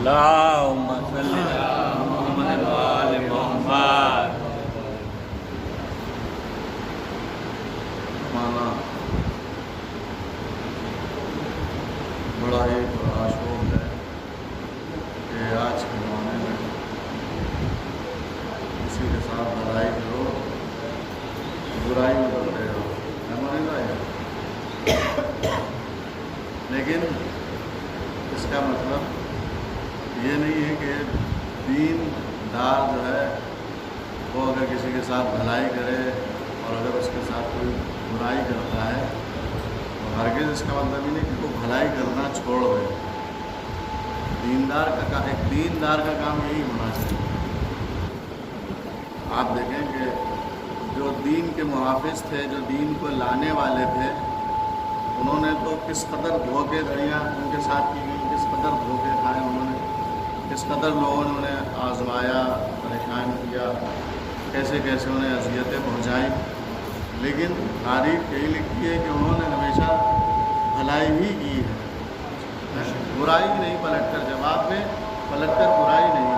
اللهم صل على محمد وآل محمد۔ مانا بڑا ہی بڑا شوق ہے کہ آج کے زمانے میں کسی کے ساتھ لڑائی کرو برائی میں کرتے ہو، مانے گا یہ، لیکن اس کا مطلب یہ نہیں ہے کہ دین دار جو ہے وہ اگر کسی کے ساتھ بھلائی کرے اور اگر اس کے ساتھ کوئی برائی کرتا ہے تو ہرگز اس کا مطلب یہ نہیں کہ وہ بھلائی کرنا چھوڑ دے۔ ایک دیندار کا کام یہی ہونا چاہیے۔ آپ دیکھیں کہ جو دین کے محافظ تھے، جو دین کو لانے والے تھے، انہوں نے تو کس قدر دھوکے دھڑیاں ان کے ساتھ کی گئی، کس قدر دھوکے کھائے انہوں نے، کس قدر لوگوں نے انہیں آزمایا، پریشان کیا، کیسے کیسے انہیں اذیتیں پہنچائیں، لیکن تاریخ یہی لکھتی ہے کہ انہوں نے ہمیشہ بھلائی ہی کی ہے، برائی نہیں پلٹ کر، جواب میں پلٹ کر برائی نہیں،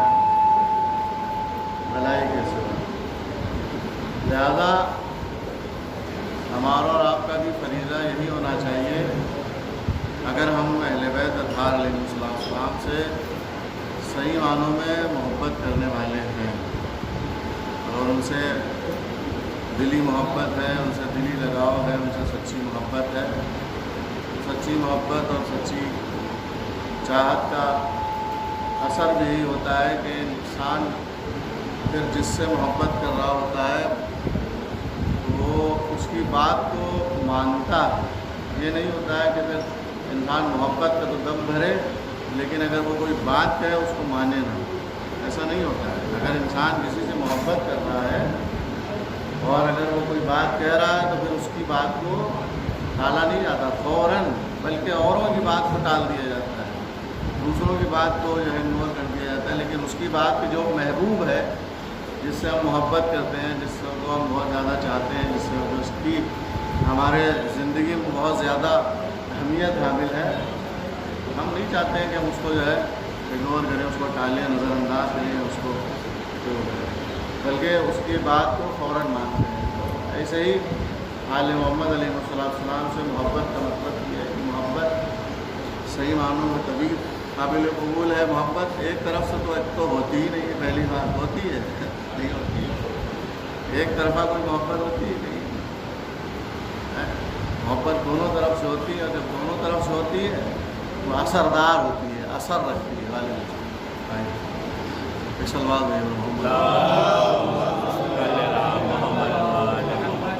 بھلائی کے سوا۔ لہذا ہمارا اور آپ کا بھی فریضہ یہی ہونا چاہیے، اگر ہم اہل بیت اطہار علیہ السلام سے صحیح معنوں میں محبت کرنے والے ہیں اور ان سے دلی محبت ہے، ان سے دلی لگاؤ ہے، ان سے سچی محبت ہے، سچی محبت اور سچی چاہت کا اثر بھی یہی ہوتا ہے کہ انسان پھر جس سے محبت کر رہا ہوتا ہے وہ اس کی بات کو مانتا ہے۔ یہ نہیں ہوتا ہے کہ پھر انسان محبت کا تو دم بھرے لیکن اگر وہ کوئی بات کہے اس کو مانے نہ، ایسا نہیں ہوتا ہے۔ اگر انسان کسی سے محبت کر رہا ہے اور اگر وہ کوئی بات کہہ رہا ہے تو پھر اس کی بات کو ٹالا نہیں جاتا فوراً، بلکہ اوروں کی بات کو ٹال دیا جاتا ہے، دوسروں کی بات کو جو ہے اگنور کر دیا جاتا ہے، لیکن اس کی بات جو محبوب ہے، جس سے ہم محبت کرتے ہیں، جس کو ہم بہت زیادہ چاہتے ہیں، جس سے اس کی ہمارے زندگی میں بہت زیادہ اہمیت حامل ہے، ہم نہیں چاہتے ہیں کہ ہم اس کو جو ہے اگنور کریں، اس کو ٹالیں، نظر انداز کریں، اس کو بلکہ اس کی بات کو فوراً مانتے ہیں۔ ایسے ہی آل محمد علیہ السلام سے محبت کا مطلب یہ ہے کہ محبت صحیح معنوں میں تبھی قابل قبول ہے۔ محبت ایک طرف سے تو ہوتی ہی نہیں ہے، پہلی بات ہوتی ہے نہیں ہوتی ہے، ایک طرفہ کوئی محبت ہوتی ہی نہیں، محبت دونوں طرف سے ہوتی ہے، اور جب دونوں طرف سے ہوتی ہے تو اثردار ہوتی ہے، اثر رکھتی ہے۔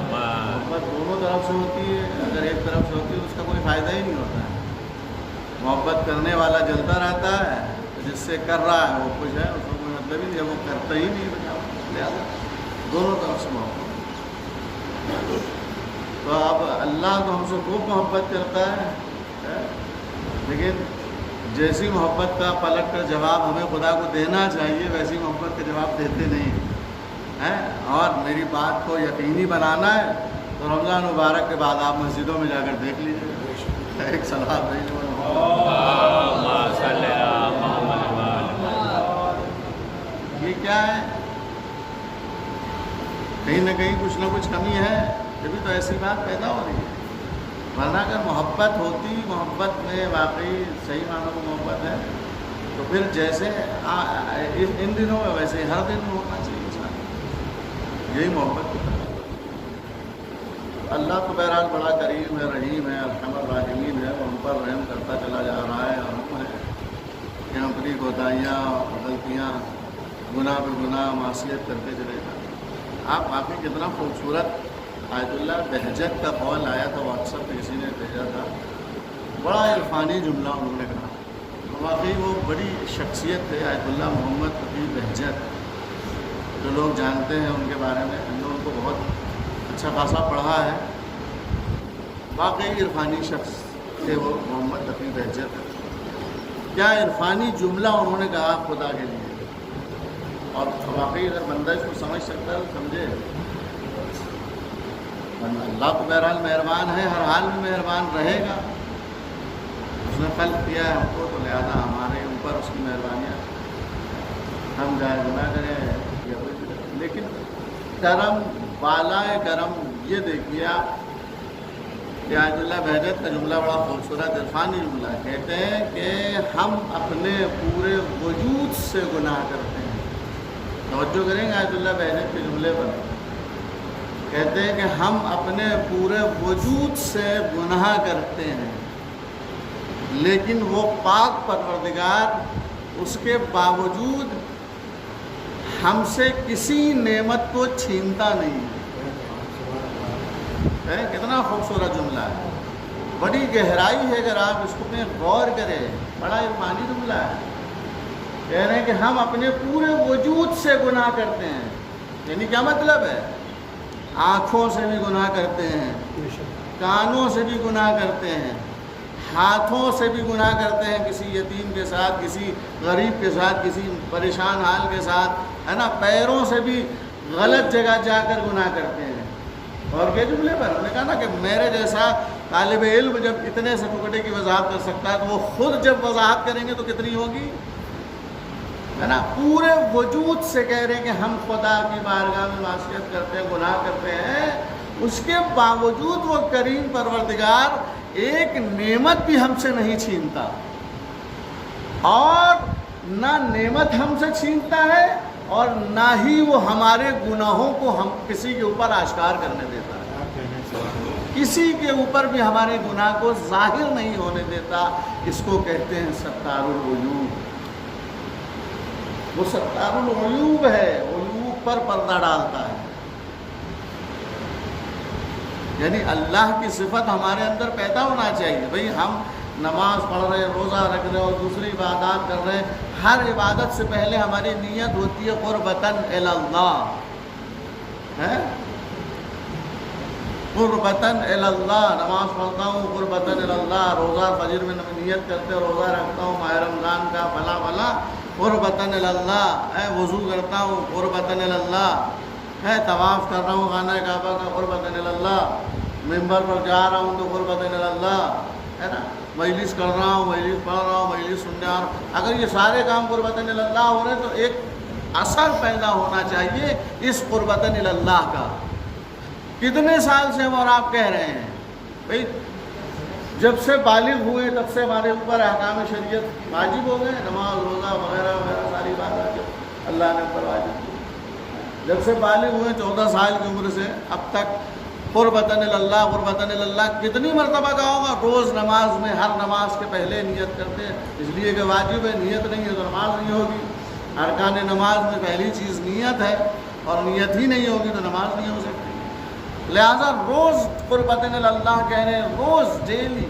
محبت دونوں طرف سے ہوتی ہے، اگر ایک طرف سے ہوتی ہے تو اس کا کوئی فائدہ ہی نہیں ہوتا ہے۔ محبت کرنے والا جلتا رہتا ہے، جس سے کر رہا ہے وہ خوش ہے، اس کو کوئی مطلب ہی نہیں ہے، وہ کرتا ہی نہیں بچا، لہٰذا دونوں طرف سے محبت۔ تو اب اللہ تو ہم سے خوب محبت کرتا ہے، لیکن جیسی محبت کا پلٹ کر جواب ہمیں خدا کو دینا چاہیے ویسی محبت کا جواب دیتے نہیں ہیں۔ اور میری بات کو یقینی بنانا ہے تو رمضان مبارک کے بعد آپ مسجدوں میں جا کر دیکھ لیجیے، ایک صلاۃ یہ کیا ہے، کہیں نہ کہیں کچھ نہ کچھ کمی ہے، جبھی تو ایسی بات پیدا ہو رہی ہے۔ ورنہ اگر محبت ہوتی، محبت میں واقعی صحیح معنوں میں محبت ہے تو پھر جیسے ان دنوں میں ویسے ہر دن ہونا چاہیے انسان، یہی محبت کی طرح۔ اللہ تو بہرحال بڑا کریم ہے، رحیم ہے، ارحم الراحمین ہے، وہ ہم پر رحم کرتا چلا جا رہا ہے، اور ہم ہے کہ ہم اپنی کوتاہیاں، غلطیاں، گناہ پہ گناہ، معصیت کرتے چلے جائیں۔ آپ واقعی کتنا خوبصورت آیت اللہ بہجت کا قول آیا تھا، واٹس ایپ پہ کسی نے بھیجا تھا، بڑا عرفانی جملہ انہوں نے کہا، واقعی وہ بڑی شخصیت تھے آیت اللہ محمد تقی بہجت، جو لوگ جانتے ہیں ان کے بارے میں، ہم نے ان کو بہت اچھا خاصا پڑھا ہے، واقعی عرفانی شخص تھے وہ محمد تقی بہجت۔ کیا عرفانی جملہ انہوں نے کہا خدا کے لیے، اور واقعی اگر بندہ اس کو سمجھ سکتا ہے تو سمجھے۔ اللہ تو بہرحال مہربان ہے، ہر حال میں مہربان رہے گا، اس نے خلق کیا ہے ہم کو، تو لہٰذا ہمارے اوپر اس کی مہربانیاں، ہم جائے گناہ کریں یا کوئی، لیکن کرم بالائے کرم یہ دیکھیے آپ کہ آیت اللہ بہجت کا جملہ بڑا خوبصورت عرفانی جملہ ہے. کہتے ہیں کہ ہم اپنے پورے وجود سے گناہ کرتے ہیں. توجہ کریں گے آیت اللہ بہجت کے جملے پر. کہتے ہیں کہ ہم اپنے پورے وجود سے گناہ کرتے ہیں، لیکن وہ پاک پروردگار اس کے باوجود ہم سے کسی نعمت کو چھینتا نہیں ہے. کتنا خوبصورت جملہ ہے، بڑی گہرائی ہے اگر آپ اس کو میں غور کریں، بڑا عرفانی جملہ ہے. کہہ رہے ہیں کہ ہم اپنے پورے وجود سے گناہ کرتے ہیں. یعنی کیا مطلب ہے؟ آنکھوں سے بھی گناہ کرتے ہیں، کانوں سے بھی گناہ کرتے ہیں، ہاتھوں سے بھی گناہ کرتے ہیں، کسی یتیم کے ساتھ، کسی غریب کے ساتھ، کسی پریشان حال کے ساتھ، ہے نا. پیروں سے بھی غلط جگہ جا کر گناہ کرتے ہیں. اور کے جملے پر انہوں نے کہا نا کہ میرے جیسا طالب علم جب اتنے سے ٹکڑے کی وضاحت کر سکتا ہے تو وہ خود جب وضاحت کریں گے تو کتنی ہوگی، ہے نا. پورے وجود سے کہہ رہے ہیں کہ ہم خدا کی بارگاہ میں معصیت کرتے ہیں، گناہ کرتے ہیں، اس کے باوجود وہ کریم پروردگار ایک نعمت بھی ہم سے نہیں چھینتا، اور نہ نعمت ہم سے چھینتا ہے اور نہ ہی وہ ہمارے گناہوں کو ہم کسی کے اوپر آشکار کرنے دیتا ہے. کسی کے اوپر بھی ہمارے گناہ کو ظاہر نہیں ہونے دیتا. اس کو کہتے ہیں ستار العیوب. وہ ستار العیوب ہے، عیوب پر پردہ ڈالتا ہے. یعنی اللہ کی صفت ہمارے اندر پیدا ہونا چاہیے. بھئی ہم نماز پڑھ رہے ہیں، روزہ رکھ رہے ہیں اور دوسری عبادات کر رہے ہیں، ہر عبادت سے پہلے ہماری نیت ہوتی ہے قربتاً الی اللہ، ہے قربتاً الی اللہ. نماز پڑھتا ہوں قربتاً الی اللہ، روزہ فجر میں نیت کرتے ہیں روزہ رکھتا ہوں ماہ رمضان کا فلاں فلاں قربتاً الی اللہ، وضو کرتا ہوں قربتاً الی اللہ، طواف کر رہا ہوں خانہ کعبہ کا قربتاً الی اللہ، ممبر پر جا رہا ہوں تو قربتاً الی اللہ، ہے نا. مجلس کر رہا ہوں، مجلس پڑھ رہا ہوں، مجلس سننے آ رہا ہوں. اگر یہ سارے کام قربتاً الی اللہ ہو رہے ہیں تو ایک اثر پیدا ہونا چاہیے اس قربتاً الی اللہ کا. کتنے سال سے ہم اور آپ کہہ رہے ہیں بھئی جب سے بالغ ہوئے تب سے ہمارے اوپر احکام شریعت واجب ہو گئے، نماز روزہ وغیرہ وغیرہ ساری باتیں اللہ نے اوپر واجب کی. جب سے بالغ ہوئے 14 سال کی عمر سے اب تک قربتاً الی اللہ قربتاً الی اللہ کتنی مرتبہ کہا ہوگا؟ روز نماز میں ہر نماز کے پہلے نیت کرتے ہیں، اس لیے کہ واجب ہے. نیت نہیں ہے تو نماز نہیں ہوگی. ارکان نماز میں پہلی چیز نیت ہے، اور نیت ہی نہیں ہوگی تو نماز نہیں ہو سکتی. لہذا روز قربتاً الی اللہ کہہ رہے ہیں، روز ڈیلی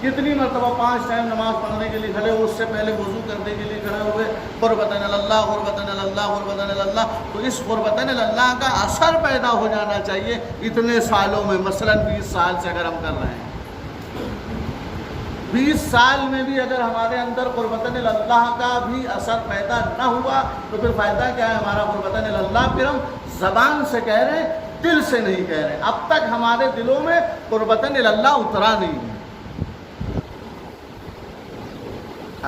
کتنی مرتبہ 5 ٹائم نماز پڑھنے کے لیے کھڑے ہو، اس سے پہلے وضو کرنے کے لیے کھڑے ہوئے قربتاً الی اللہ قربتاً الی اللہ قربتاً الی اللہ. تو اس قربتاً الی اللہ کا اثر پیدا ہو جانا چاہیے اتنے سالوں میں. مثلاً 20 سال سے اگر ہم کر رہے ہیں، 20 سال میں بھی اگر ہمارے اندر قربتاً الی اللہ کا بھی اثر پیدا نہ ہوا تو پھر فائدہ کیا ہے ہمارا قربتاً الی اللہ؟ پھر ہم زبان سے کہہ رہے ہیں، دل سے نہیں کہہ رہے. اب تک ہمارے دلوں میں قربتاً الی اللہ اترا نہیں ہے.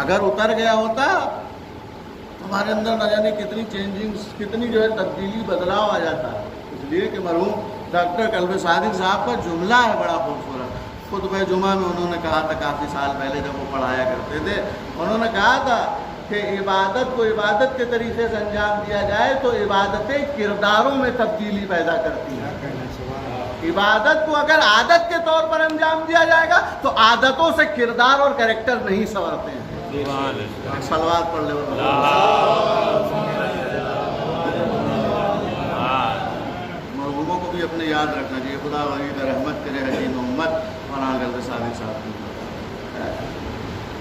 اگر اتر گیا ہوتا ہمارے اندر نہ جانے کتنی چینجنگز، کتنی جو ہے تبدیلی بدلاؤ آ جاتا ہے. اس لیے کہ مرحوم ڈاکٹر قلب صادق صاحب کا جملہ ہے بڑا خوبصورت. خطبہ جمعہ میں انہوں نے کہا تھا کافی سال پہلے جب وہ پڑھایا کرتے تھے، انہوں نے کہا تھا کہ عبادت کو عبادت کے طریقے سے انجام دیا جائے تو عبادتیں کرداروں میں تبدیلی پیدا کرتی ہیں. عبادت کو اگر عادت کے طور پر انجام دیا جائے گا تو عادتوں سے کردار اور کریکٹر نہیں سنورتے ہیں. صلوات پڑھ لے. مرحوموں کو بھی اپنے یاد رکھنا چاہیے. خدا ولی کا رحمت کرے حجی محمد اور قلب صادق صاحب کی.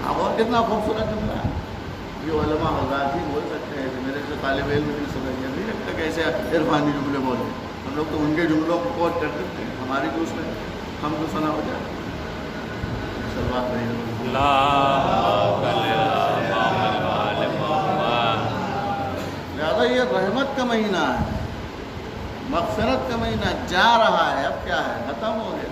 اب اور کتنا خوبصورت جملہ ہے. یہ علماء حضرات ہی بول سکتے ہیں کہ میرے سے طالب علم کی سمجھ نہیں رکھتا کیسے عرفانی جملے بولے. ہم لوگ تو ان کے جملوں کو کوٹ کر دیتے ہیں، ہماری تو اس میں ہم تو سنا ہو جائے. لہٰذا یہ رحمت کا مہینہ ہے، مغفرت کا مہینہ جا رہا ہے. اب کیا ہے؟ ختم ہو گیا.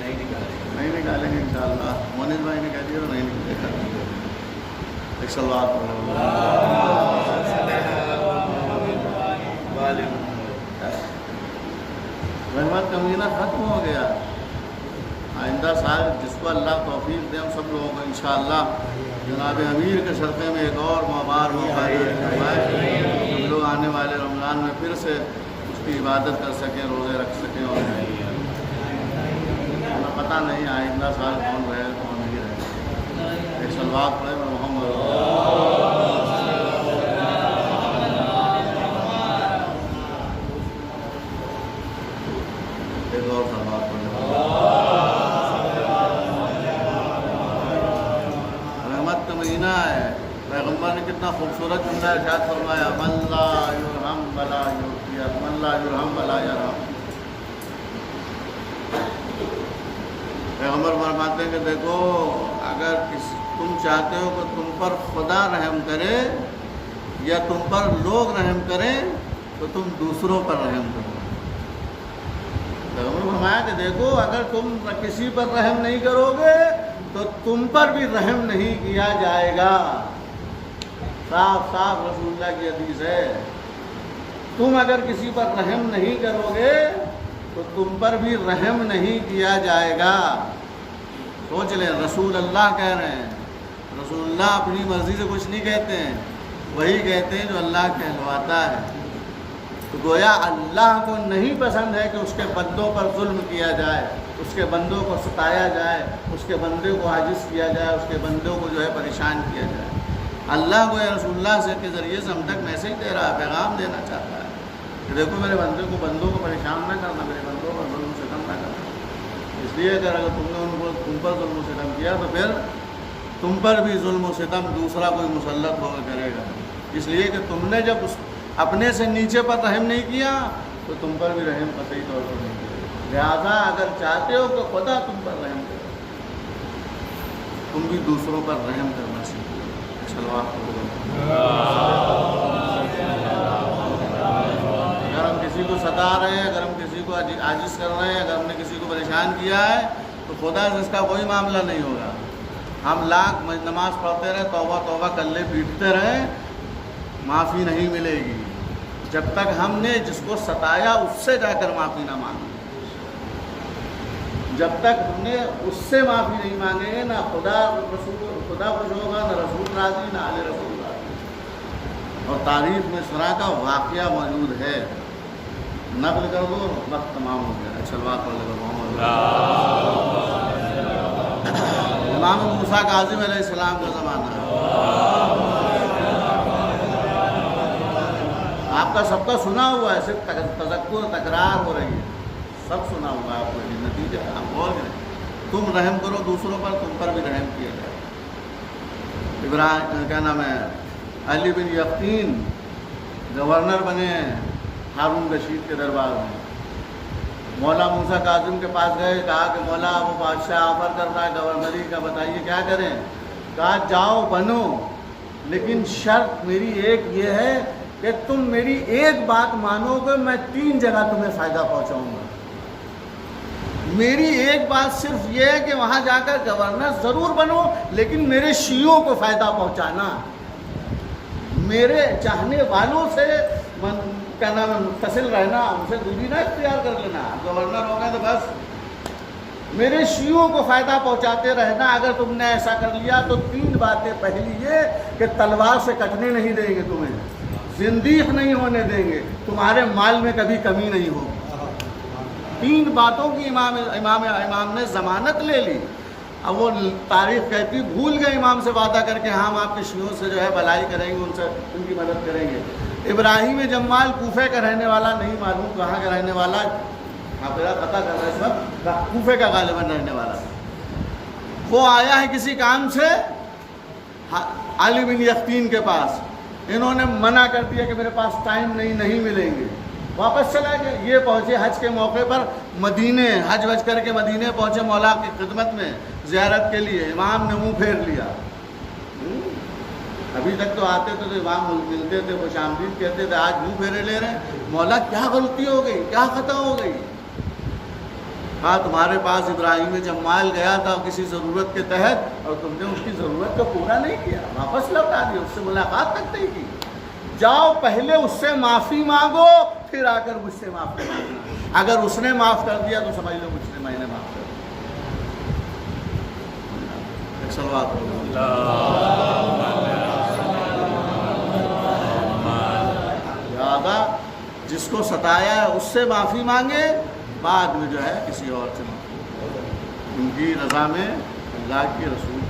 نہیں نکالے گا. نہیں نکالیں گے انشاءاللہ. مونس بھائی نے کہہ دیا تو نہیں نکلے گا. ایک سلوات پڑھو. رحمت کا مہینہ ختم ہو گیا. آئندہ سال جس کو اللہ توفیق دے ہم سب لوگوں کو انشاءاللہ جناب امیر کے صدقے میں ایک اور مبارک موقع فرمائے. ہم لوگ آنے والے رمضان میں پھر سے اس کی عبادت کر سکیں, روزے رکھ سکیں. اور پتہ نہیں آئندہ سال کون رہے کون نہیں رہے. ایک سلوات پڑھے محمد. ایک اور سلوات پڑھے. رحمت کا مہینہ ہے. پیغمبر نے کتنا خوبصورت جملہ ارشاد فرمایا, من لا یرحم ولا یرحم, من لا یرحم ولا یرحم. پیغمبر فرماتے ہیں کہ دیکھو, اگر تم چاہتے ہو کہ تم پر خدا رحم کرے یا تم پر لوگ رحم کریں تو تم دوسروں پر رحم کرو. پیغمبر فرمایا کہ دیکھو, اگر تم کسی پر رحم نہیں کرو گے تو تم پر بھی رحم نہیں کیا جائے گا. صاف صاف رسول اللہ کی حدیث ہے. تم اگر کسی پر رحم نہیں کرو گے تو تم پر بھی رحم نہیں کیا جائے گا. سوچ لیں, رسول اللہ کہہ رہے ہیں. رسول اللہ اپنی مرضی سے کچھ نہیں کہتے ہیں, وہی کہتے ہیں جو اللہ کہلواتا ہے. تو گویا اللہ کو نہیں پسند ہے کہ اس کے بندوں پر ظلم کیا جائے, اس کے بندوں کو ستایا جائے, اس کے بندے کو عاجز کیا جائے, اس کے بندوں کو جو ہے پریشان کیا جائے. اللہ کو یا رسول اللہ سے کے ذریعے سے ہم تک میسیج دے رہا ہے, پیغام دینا چاہتا ہے کہ دیکھو میرے بندوں کو پریشان نہ کرنا, میرے بندوں پر ظلم و ستم نہ کرنا. اس لیے اگر تم نے تم پر ظلم و ستم کیا تو پھر تم پر بھی ظلم و ستم دوسرا کوئی مسلط ہو کر کرے گا. اس لیے کہ تم نے جب اپنے سے نیچے پر رحم نہیں کیا تو تم پر بھی رحم قطعی طور پر نہیں کیا. لہٰذا اگر چاہتے ہو کہ خدا تم پر رحم کرے, تم بھی دوسروں پر رحم کرنا سیکھو. اگر ہم کسی کو ستا رہے ہیں, اگر ہم کسی کو عاجز کر رہے ہیں, اگر ہم نے کسی کو پریشان کیا ہے تو خدا سے اس کا کوئی معاملہ نہیں ہوگا. ہم لاکھ نماز پڑھتے رہے, توبہ توبہ کلے پیٹتے رہے, معافی نہیں ملے گی جب تک ہم نے جس کو ستایا اس سے جا کر معافی نہ مانگی. جب تک ہم نے اس سے معافی نہیں مانگیں گے, نہ خدا خوش ہوگا, نہ رسول راضی, نہ آل رسول راضی. اور تاریخ میں سرا کا واقعہ موجود ہے. نقل کر دو, وقت تمام ہو گیا. چلوا پڑھ لے محمد. امام موسیٰ کاظم علیہ السلام کا زمانہ ہے. آپ کا سب کا سنا ہوا ہے, صرف تذکر تکرار ہو رہی ہے. سب سنا ہوا ہے آپ کو. نتیجہ آپ بول رہے ہیں تم رحم کرو دوسروں پر, تم پر بھی رحم کیا جائے. ابراہیم کیا نام ہے, علی بن یقین گورنر بنے ہارون رشید کے دربار میں. مولا موسیٰ کاظم کے پاس گئے, کہا کہ مولا وہ بادشاہ آفر کر رہا ہے گورنری کا, بتائیے کیا کریں. کہا جاؤ بنو, لیکن شرط میری ایک یہ ہے کہ تم میری ایک بات مانو گے, میں 3 جگہ تمہیں فائدہ پہنچاؤں گا. میری ایک بات صرف یہ ہے کہ وہاں جا کر گورنر ضرور بنو, لیکن میرے شیعوں کو فائدہ پہنچانا, میرے چاہنے والوں سے کیا نام ہے متصل رہنا, ان سے دوری نہ اختیار کر لینا. گورنر ہو گئے تو بس میرے شیعوں کو فائدہ پہنچاتے رہنا. اگر تم نے ایسا کر لیا تو 3 باتیں. پہلی یہ کہ تلوار سے کٹنے نہیں دیں گے تمہیں, زندیق نہیں ہونے دیں گے, تمہارے مال میں کبھی کمی نہیں ہوگی. 3 باتوں کی امام نے ضمانت لے لی. اب وہ تاریخ کہتی بھول گئے امام سے وعدہ کر کے ہم آپ کے شیعوں سے جو ہے بھلائی کریں گے, ان سے ان کی مدد کریں گے. ابراہیم جمال کوفے کا رہنے والا, نہیں معلوم کہاں کا رہنے والا, حافظہ پتہ کر رہے سب, کوفے کا غالباً رہنے والا. وہ آیا ہے کسی کام سے علی بن یقین کے پاس. انہوں نے منع کر دیا کہ میرے پاس ٹائم نہیں ملیں گے. واپس چلا گیا. یہ پہنچے حج کے موقع پر مدینے, حج وج کر کے مدینے پہنچے مولا کی خدمت میں زیارت کے لیے. امام نے منہ پھیر لیا. ابھی تک تو آتے تھے تو امام ملتے تھے، خوش آمدید کہتے تھے، آج منہ پھیرے لے رہے ہیں، مولا کیا غلطی ہو گئی، کیا خطا ہو گئی؟ ہاں تمہارے پاس ابراہیم جمال گیا تھا کسی ضرورت کے تحت اور تم نے اس کی ضرورت کو پورا نہیں کیا، واپس لوٹا دیا، اس سے ملاقات تک نہیں کی۔ جاؤ پہلے اس سے معافی مانگو، پھر آ کر مجھ سے معافی مانگنا۔ اگر اس نے معاف کر دیا تو سمجھ لو مجھ سے میں نے معاف کر دیا۔ ایک صلوات پڑھو۔ لہٰذا جس کو ستایا ہے اس سے معافی مانگے، بعد میں جو ہے کسی اور سے معافی، ان کی رضا میں اللہ کے رسول